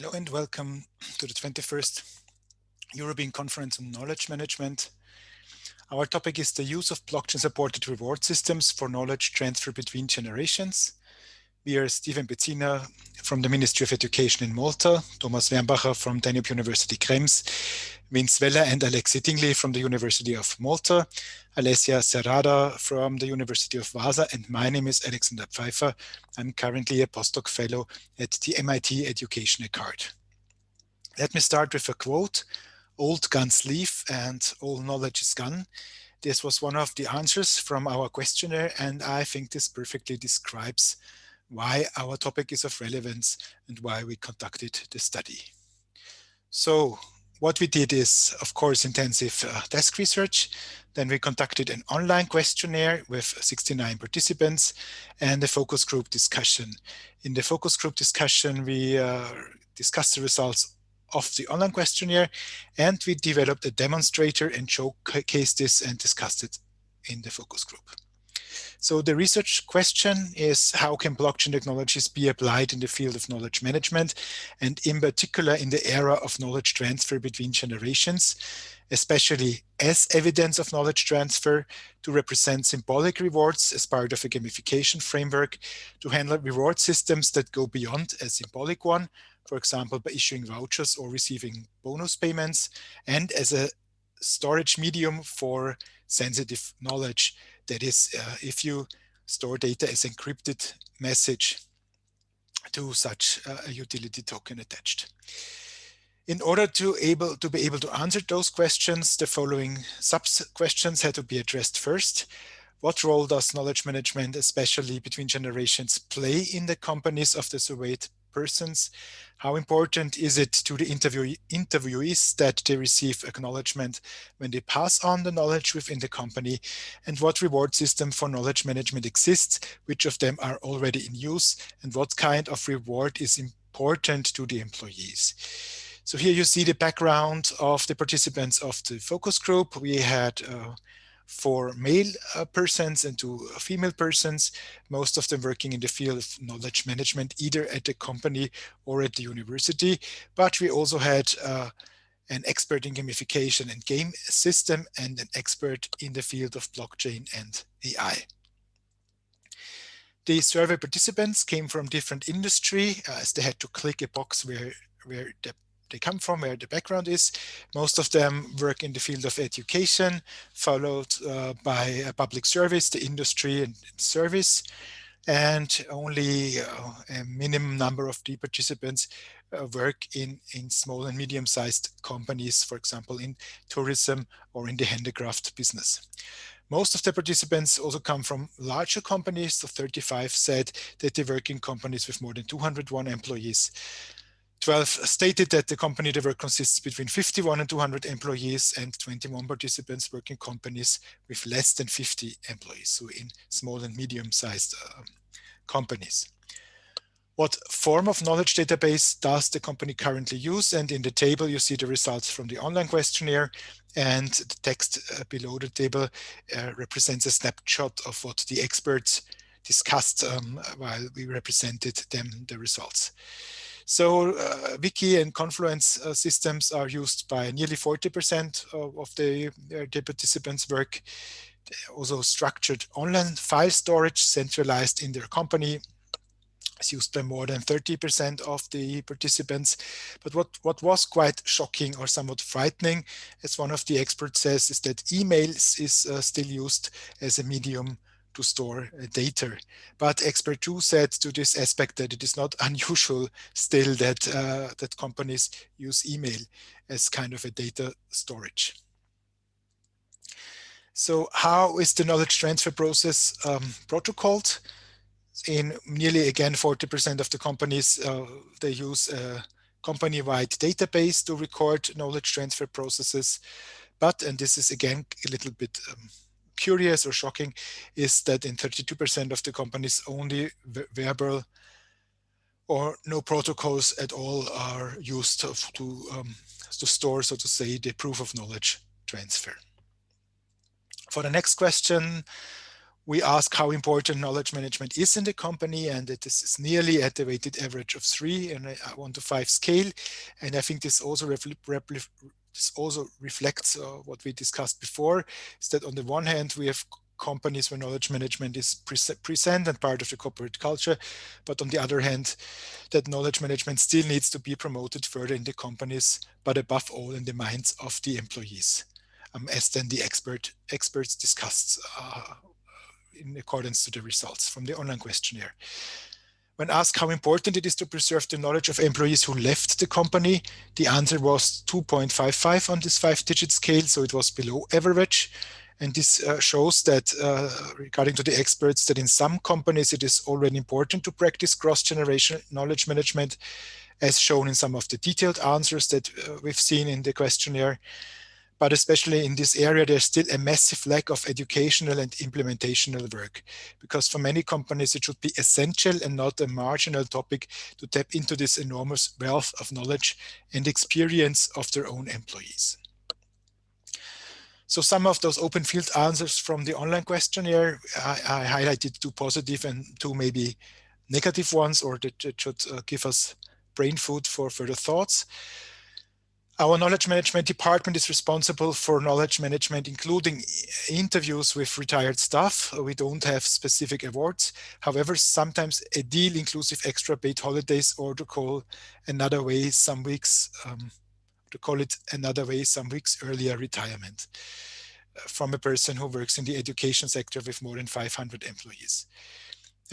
Hello and welcome to the 21st European Conference on Knowledge Management. Our topic is the use of blockchain-supported reward systems for knowledge transfer between generations. We are Stephen Bezzina from the Ministry of Education in Malta, Thomas Wernbacher from Donau-Universität Krems, Vella and Alexiei Dingli from the University of Malta, Alesja Serada from the University of Vaasa, and my name is Alexiei Pfeiffer. I'm currently a postdoc fellow at the MIT Education Accord. Let me start with a quote: "Old guns leave and all knowledge is gone." This was one of the answers from our questionnaire, and I think this perfectly describes why our topic is of relevance and why we conducted the study. So what we did is, of course, intensive desk research. Then we conducted an online questionnaire with 69 participants and a focus group discussion. In the focus group discussion, we discussed the results of the online questionnaire, and we developed a demonstrator and showcased this and discussed it in the focus group. So the research question is, how can blockchain technologies be applied in the field of knowledge management, and in particular in the era of knowledge transfer between generations, especially as evidence of knowledge transfer, to represent symbolic rewards as part of a gamification framework, to handle reward systems that go beyond a symbolic one, for example, by issuing vouchers or receiving bonus payments, and as a storage medium for sensitive knowledge. That is, if you store data as encrypted message to such a utility token attached. In order to be able to answer those questions, the following sub-questions had to be addressed first. What role does knowledge management, especially between generations, play in the companies of the surveyed persons? How important is it to the interviewees that they receive acknowledgement when they pass on the knowledge within the company? And what reward system for knowledge management exists? Which of them are already in use? And what kind of reward is important to the employees? So here you see the background of the participants of the focus group. We had 4 male persons and 2 female persons, most of them working in the field of knowledge management, either at the company or at the university. But we also had an expert in gamification and game system and an expert in the field of blockchain and AI. The survey participants came from different industry, as they had to click a box where they come from, where the background is. Most of them work in the field of education, followed by public service, the industry and service. And only a minimum number of the participants work in small and medium-sized companies, for example, in tourism or in the handicraft business. Most of the participants also come from larger companies. So 35 said that they work in companies with more than 201 employees. 12 stated that the company they work consists between 51 and 200 employees, and 21 participants work in companies with less than 50 employees, so in small and medium-sized companies. What form of knowledge database does the company currently use? And in the table, you see the results from the online questionnaire, and the text below the table represents a snapshot of what the experts discussed while we represented them the results. So Wiki and Confluence systems are used by nearly 40% of the participants' work. Also structured online file storage centralized in their company is used by more than 30% of the participants. But what was quite shocking or somewhat frightening, as one of the experts says, is that emails is still used as a medium to store data. But expert 2 said to this aspect that it is not unusual still that, that companies use email as kind of a data storage. So how is the knowledge transfer process protocoled? In nearly, again, 40% of the companies, they use a company-wide database to record knowledge transfer processes. But, and this is again a little bit curious or shocking, is that in 32% of the companies only verbal or no protocols at all are used to store, so to say, the proof of knowledge transfer. For the next question, We ask how important knowledge management is in the company, and it is nearly at the weighted average of 3 in a 1 to 5 scale. And I think this also reflects what we discussed before, is that on the one hand, we have companies where knowledge management is present and part of the corporate culture, but on the other hand, that knowledge management still needs to be promoted further in the companies, but above all in the minds of the employees, as then the experts discussed in accordance to the results from the online questionnaire. When asked how important it is to preserve the knowledge of employees who left the company, the answer was 2.55 on this 5-digit scale, so it was below average. And this shows that, regarding to the experts, that in some companies it is already important to practice cross-generational knowledge management, as shown in some of the detailed answers that we've seen in the questionnaire. But especially in this area, there's still a massive lack of educational and implementational work, because for many companies, it should be essential and not a marginal topic to tap into this enormous wealth of knowledge and experience of their own employees. So some of those open field answers from the online questionnaire, I highlighted 2 positive and 2 maybe negative ones, or that should give us brain food for further thoughts. Our knowledge management department is responsible for knowledge management, including interviews with retired staff. We don't have specific awards. However, sometimes a deal inclusive extra paid holidays, or to call another way some weeks, earlier retirement from a person who works in the education sector with more than 500 employees.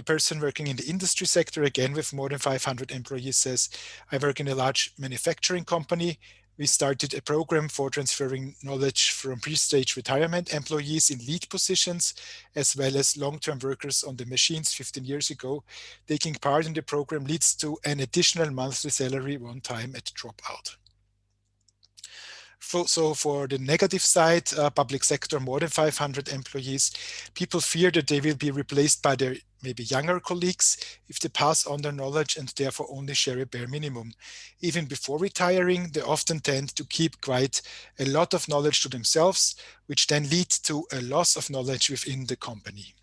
A person working in the industry sector, again with more than 500 employees, says, I work in a large manufacturing company. We started a program for transferring knowledge from pre-stage retirement employees in lead positions, as well as long-term workers on the machines 15 years ago. Taking part in the program leads to an additional monthly salary one time at dropout. So for the negative side, public sector, more than 500 employees, people fear that they will be replaced by their maybe younger colleagues if they pass on their knowledge and therefore only share a bare minimum. Even before retiring, they often tend to keep quite a lot of knowledge to themselves, which then leads to a loss of knowledge within the company.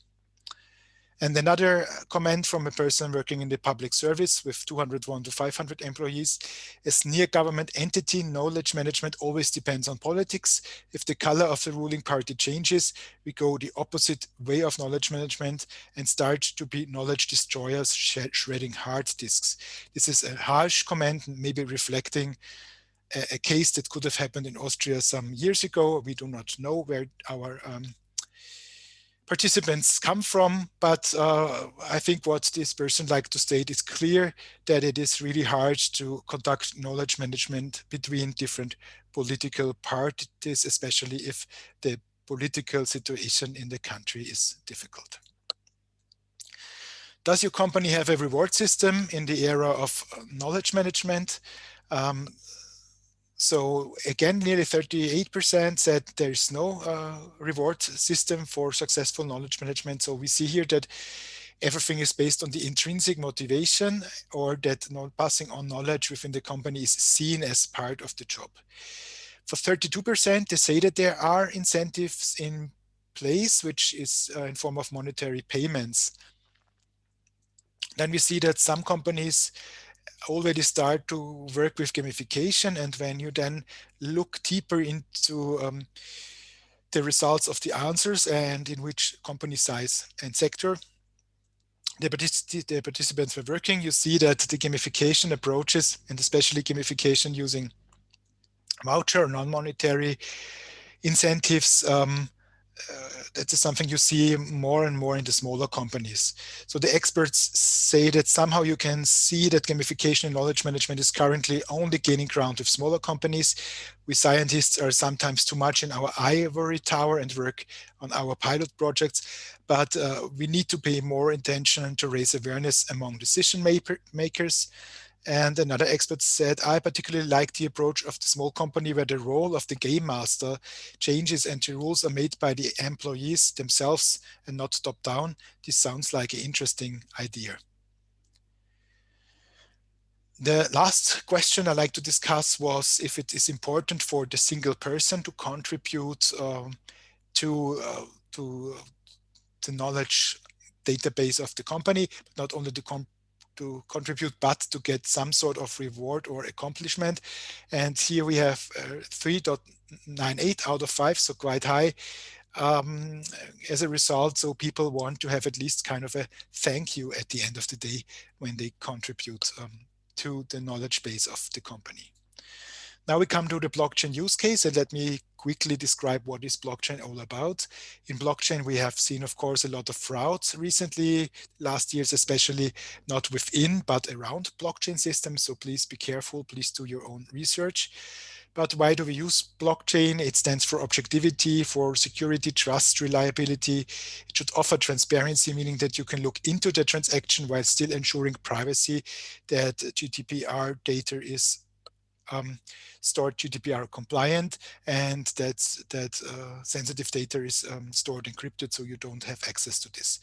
And another comment from a person working in the public service with 201 to 500 employees: as near government entity, knowledge management always depends on politics. If the color of the ruling party changes, we go the opposite way of knowledge management and start to be knowledge destroyers, shredding hard disks. This is a harsh comment, maybe reflecting a case that could have happened in Austria some years ago. We do not know where our participants come from, but I think what this person likes to state is clear, that it is really hard to conduct knowledge management between different political parties, especially if the political situation in the country is difficult. Does your company have a reward system in the era of knowledge management? So again, nearly 38% said there's no reward system for successful knowledge management. So we see here that everything is based on the intrinsic motivation, or that passing on knowledge within the company is seen as part of the job. For 32%, they say that there are incentives in place, which is in form of monetary payments. Then we see that some companies already start to work with gamification, and when you then look deeper into the results of the answers and in which company size and sector the participants were working, you see that the gamification approaches, and especially gamification using voucher or non-monetary incentives, that is something you see more and more in the smaller companies. So the experts say that somehow you can see that gamification in knowledge management is currently only gaining ground with smaller companies. We scientists are sometimes too much in our ivory tower and work on our pilot projects, but we need to pay more attention to raise awareness among decision makers. And another expert said, I particularly like the approach of the small company where the role of the game master changes and the rules are made by the employees themselves and not top down. This sounds like an interesting idea. The last question I'd like to discuss was if it is important for the single person to contribute to the knowledge database of the company, but not only to contribute, but to get some sort of reward or accomplishment. And here we have 3.98 out of 5, so quite high as a result. So people want to have at least kind of a thank you at the end of the day when they contribute to the knowledge base of the company. Now we come to the blockchain use case, and let me quickly describe what is blockchain all about. In blockchain, we have seen, of course, a lot of frauds recently, last years especially, not within, but around blockchain systems. So please be careful, please do your own research. But why do we use blockchain? It stands for objectivity, for security, trust, reliability. It should offer transparency, meaning that you can look into the transaction while still ensuring privacy, that GDPR data is stored GDPR compliant, and that sensitive data is stored encrypted, so you don't have access to this.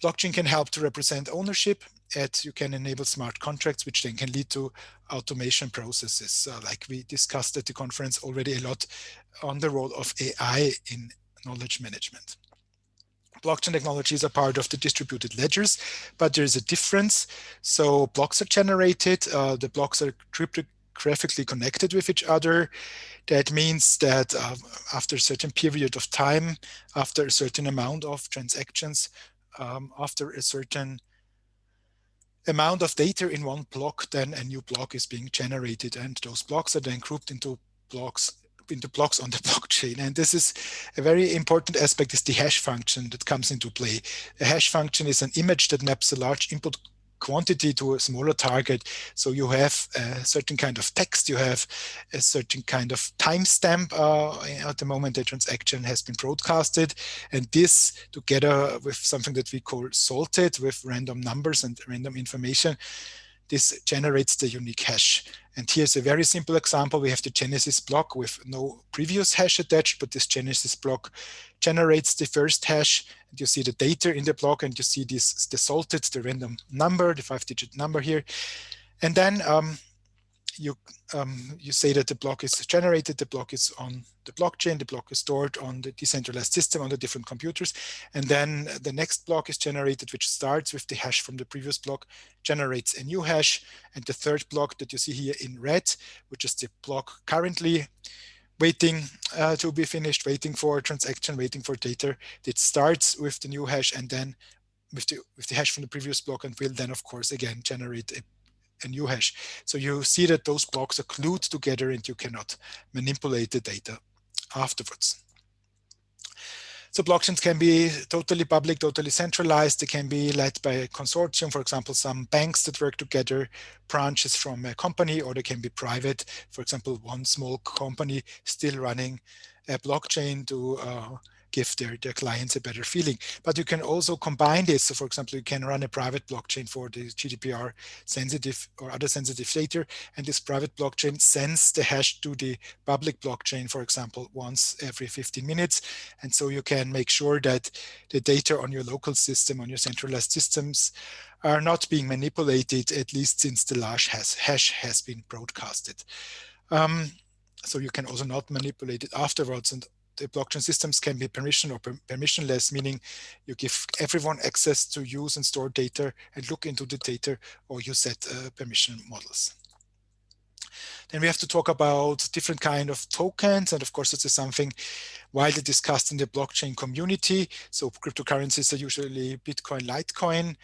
Blockchain can help to represent ownership, and you can enable smart contracts, which then can lead to automation processes. Like we discussed at the conference already a lot on the role of AI in knowledge management. Blockchain technologies are part of the distributed ledgers, but there is a difference. So blocks are generated, the blocks are cryptographically connected with each other. That means that after a certain period of time, after a certain amount of transactions, after a certain amount of data in one block, then a new block is being generated, and those blocks are then grouped into blocks on the blockchain. And this is a very important aspect, is the hash function that comes into play. The hash function is an image that maps a large input quantity to a smaller target. So you have a certain kind of text, you have a certain kind of timestamp at the moment the transaction has been broadcasted, and this together with something that we call salted, with random numbers and random information, this generates the unique hash. And here's a very simple example. We have the Genesis block with no previous hash attached, but this Genesis block generates the first hash. And you see the data in the block, and you see this, the salted, the random number, the 5-digit number here. And then you say that the block is generated, the block is on the blockchain, the block is stored on the decentralized system on the different computers, and then the next block is generated, which starts with the hash from the previous block, generates a new hash, and the third block that you see here in red, which is the block currently waiting to be finished, waiting for a transaction, waiting for data, it starts with the new hash and then with the hash from the previous block, and will then of course again generate a new hash. So you see that those blocks are glued together and you cannot manipulate the data afterwards. So blockchains can be totally public, totally centralized. They can be led by a consortium, for example, some banks that work together, branches from a company, or they can be private. For example, one small company still running a blockchain to give their clients a better feeling. But you can also combine this. So for example, you can run a private blockchain for the GDPR sensitive or other sensitive data, and this private blockchain sends the hash to the public blockchain, for example, once every 15 minutes. And so you can make sure that the data on your local system, on your centralized systems, are not being manipulated, at least since the large hash has been broadcasted. So you can also not manipulate it afterwards. And the blockchain systems can be permission or permissionless, meaning you give everyone access to use and store data and look into the data, or you set permission models. Then we have to talk about different kind of tokens. And of course, this is something widely discussed in the blockchain community. So cryptocurrencies are usually Bitcoin, Litecoin,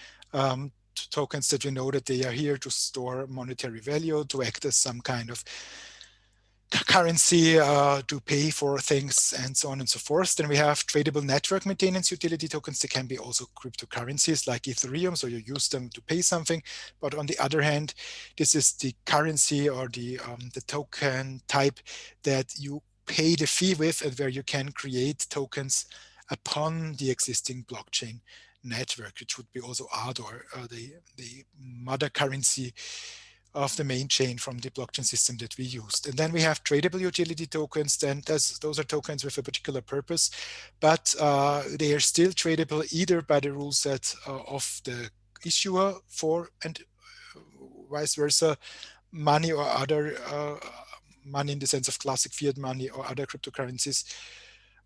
tokens that we know that they are here to store monetary value, to act as some kind of currency to pay for things, and so on and so forth. Then we have tradable network maintenance utility tokens. They can be also cryptocurrencies like Ethereum, so you use them to pay something. But on the other hand, this is the currency or the token type that you pay the fee with, and where you can create tokens upon the existing blockchain network, which would be also ADOR, the mother currency of the main chain from the blockchain system that we used. And then we have tradable utility tokens. Then those are tokens with a particular purpose, but they are still tradable either by the rule set of the issuer for, and vice versa, money or other money in the sense of classic fiat money or other cryptocurrencies,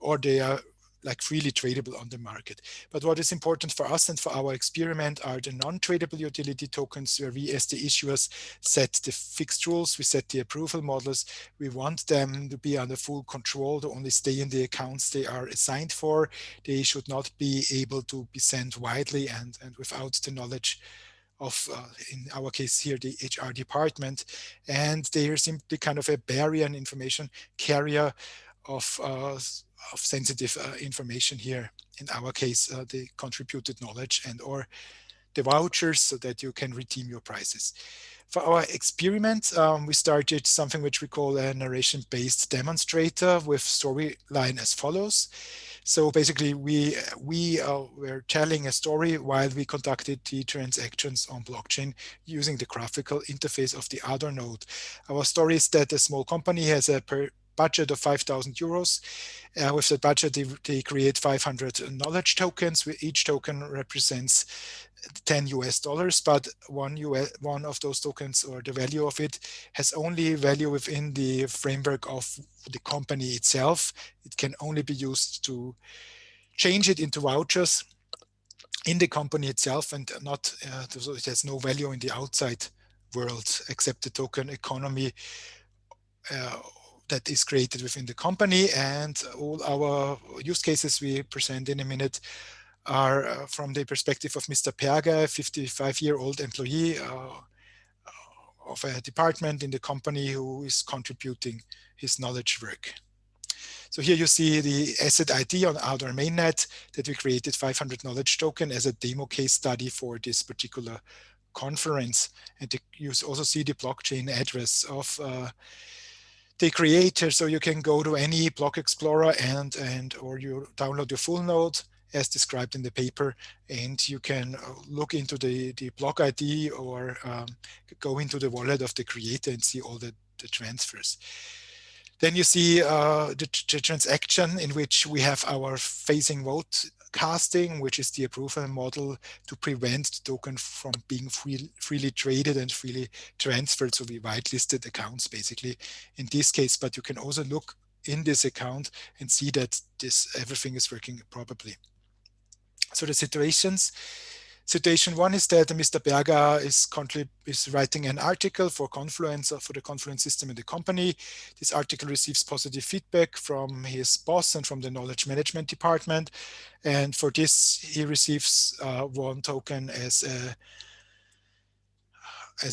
or they are like freely tradable on the market. But what is important for us and for our experiment are the non-tradable utility tokens, where we as the issuers set the fixed rules, we set the approval models. We want them to be under full control, to only stay in the accounts they are assigned for. They should not be able to be sent widely and without the knowledge of, in our case here, the HR department. And they are simply kind of a barrier and information carrier of sensitive information here. In our case, the contributed knowledge and or the vouchers, so that you can redeem your prizes. For our experiment, we started something which we call a narration-based demonstrator with storyline as follows. So basically, we were telling a story while we conducted the transactions on blockchain using the graphical interface of the other node. Our story is that a small company has a budget of 5,000 euros. With that budget, they create 500 knowledge tokens, where each token represents 10 US dollars, but one of those tokens, or the value of it, has only value within the framework of the company itself. It can only be used to change it into vouchers in the company itself, and not so it has no value in the outside world except the token economy that is created within the company. And all our use cases we present in a minute are from the perspective of Mr. Perger, a 55-year-old employee of a department in the company who is contributing his knowledge work. So here you see the asset ID on our mainnet that we created 500 knowledge token as a demo case study for this particular conference. And you also see the blockchain address of the creator. So you can go to any block explorer or you download your full node as described in the paper, and you can look into the block ID or go into the wallet of the creator and see all the transfers. Then you see the transaction in which we have our phasing vote casting, which is the approval model to prevent the token from being freely traded and freely transferred. So we whitelisted accounts basically in this case, but you can also look in this account and see that everything is working properly. So the situation one is that Mr. Berger is writing an article for Confluence, for the Confluence system in the company. This article receives positive feedback from his boss and from the knowledge management department. And for this, he receives one token as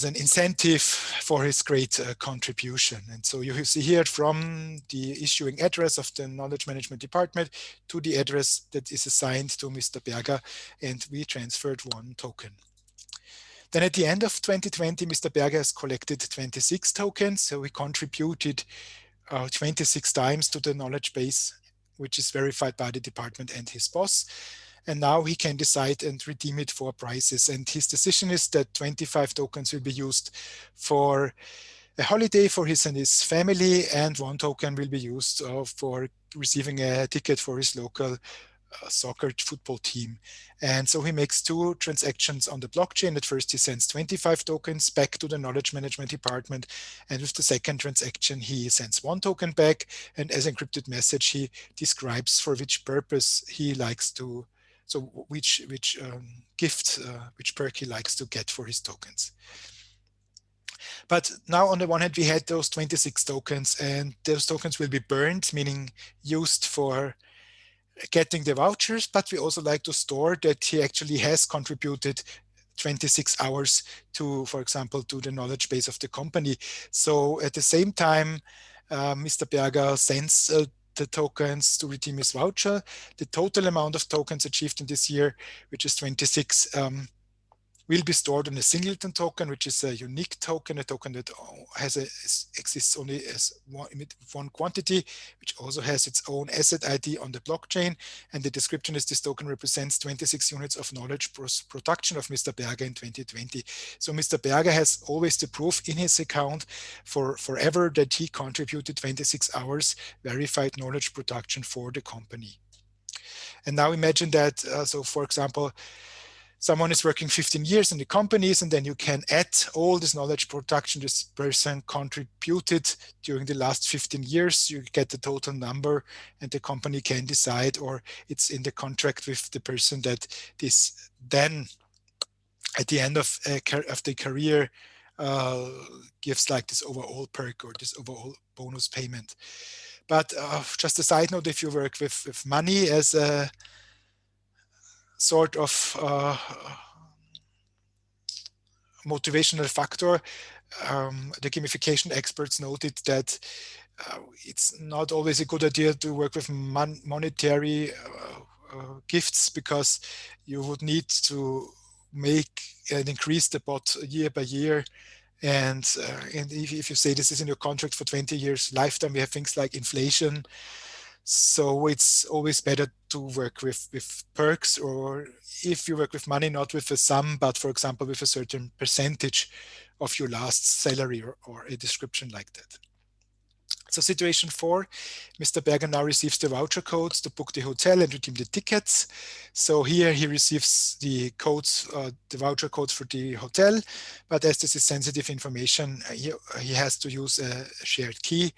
an incentive for his great contribution. And so you see here from the issuing address of the knowledge management department to the address that is assigned to Mr. Berger, and we transferred one token. Then at the end of 2020, Mr. Berger has collected 26 tokens. So he contributed 26 times to the knowledge base, which is verified by the department and his boss. And now he can decide and redeem it for prizes. And his decision is that 25 tokens will be used for a holiday for his and his family, and one token will be used for receiving a ticket for his local soccer football team. And so he makes two transactions on the blockchain. At first, he sends 25 tokens back to the knowledge management department. And with the second transaction, he sends one token back. And as encrypted message, he describes for which purpose he likes to, so which gift, which perk he likes to get for his tokens. But now on the one hand, we had those 26 tokens, and those tokens will be burned, meaning used for getting the vouchers, but we also like to store that he actually has contributed 26 hours to, for example, to the knowledge base of the company. So at the same time, Mr. Berger sends the tokens to redeem his voucher. The total amount of tokens achieved in this year, which is 26, will be stored on a singleton token, which is a unique token, a token that exists only as one quantity, which also has its own asset ID on the blockchain. And the description is this token represents 26 units of knowledge production of Mr. Berger in 2020. So Mr. Berger has always the proof in his account for forever that he contributed 26 hours verified knowledge production for the company. And now imagine that, so for example, someone is working 15 years in the companies, and then you can add all this knowledge production this person contributed during the last 15 years. You get the total number, and the company can decide, or it's in the contract with the person, that this then at the end of the career gives like this overall perk or this overall bonus payment. But just a side note, if you work with money as a sort of motivational factor, the gamification experts noted that it's not always a good idea to work with monetary gifts, because you would need to make and increase the pot year by year. And if you say this is in your contract for 20 years lifetime, we have things like inflation. So it's always better to work with perks, or if you work with money, not with a sum, but for example, with a certain percentage of your last salary, or a description like that. So situation 4, Mr. Berger now receives the voucher codes to book the hotel and redeem the tickets. So here he receives the codes, the voucher codes for the hotel, but as this is sensitive information, he has to use a shared key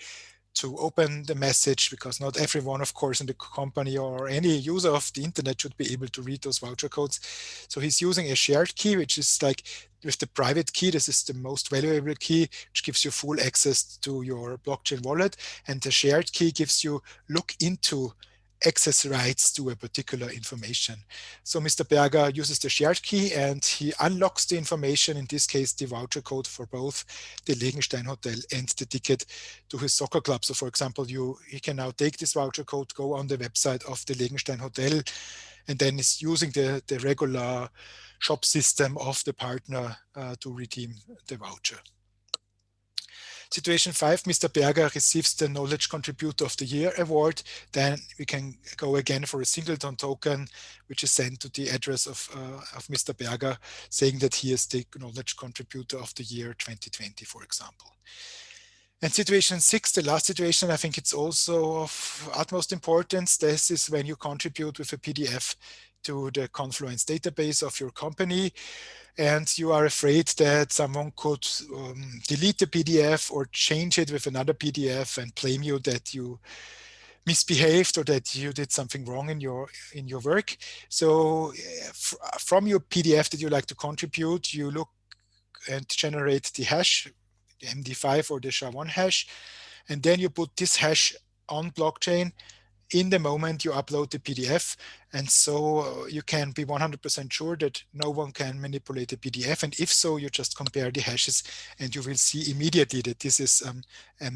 to open the message, because not everyone, of course, in the company or any user of the internet should be able to read those voucher codes. So he's using a shared key, which is like with the private key, this is the most valuable key, which gives you full access to your blockchain wallet. And the shared key gives you look into access rights to a particular information. So Mr. Berger uses the shared key and he unlocks the information, in this case, the voucher code for both the Legenstein Hotel and the ticket to his soccer club. So for example, he can now take this voucher code, go on the website of the Legenstein Hotel, and then is using the regular shop system of the partner to redeem the voucher. Situation 5, Mr. Berger receives the Knowledge Contributor of the Year award. Then we can go again for a singleton token, which is sent to the address of Mr. Berger, saying that he is the Knowledge Contributor of the Year 2020, for example. And situation 6, the last situation, I think it's also of utmost importance. This is when you contribute with a PDF to the Confluence database of your company, and you are afraid that someone could delete the PDF or change it with another PDF and blame you that you misbehaved or that you did something wrong in your work. So from your PDF that you like to contribute, you look and generate the hash, the MD5 or the SHA-1 hash, and then you put this hash on blockchain in the moment you upload the PDF. And so you can be 100% sure that no one can manipulate the PDF. And if so, you just compare the hashes and you will see immediately that this is a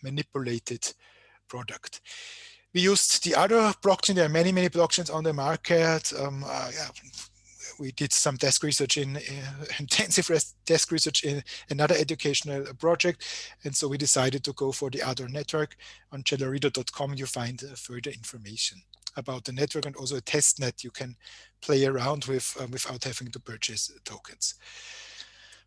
manipulated product. We used the other blockchain. There are many blockchains on the market. We did some desk research intensive desk research in another educational project. And so we decided to go for the other network. On Gellarito.com, you find further information about the network and also a test net you can play around with without having to purchase tokens.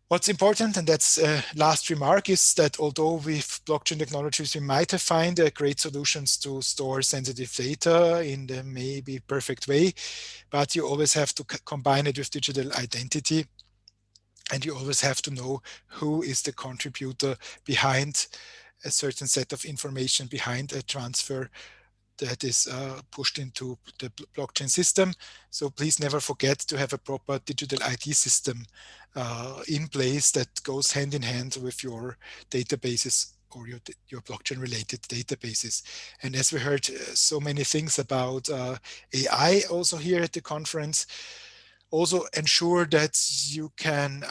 What's important, and that's a last remark, is that although with blockchain technologies, we might have found great solutions to store sensitive data in the maybe perfect way, but you always have to combine it with digital identity. And you always have to know who is the contributor behind a certain set of information, behind a transfer that is pushed into the blockchain system. So please never forget to have a proper digital ID system in place that goes hand in hand with your databases or your blockchain related databases. And as we heard so many things about AI also here at the conference, also ensure that you can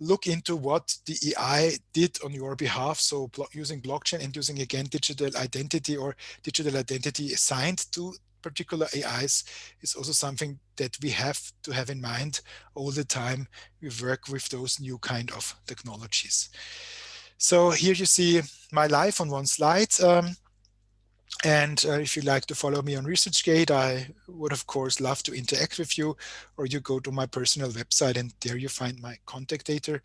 look into what the AI did on your behalf. So using blockchain and using again digital identity or digital identity assigned to particular AIs is also something that we have to have in mind all the time we work with those new kind of technologies. So here you see my life on one slide. And if you'd like to follow me on ResearchGate, I would, of course, love to interact with you, or you go to my personal website and there you find my contact data.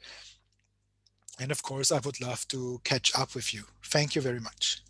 And of course, I would love to catch up with you. Thank you very much.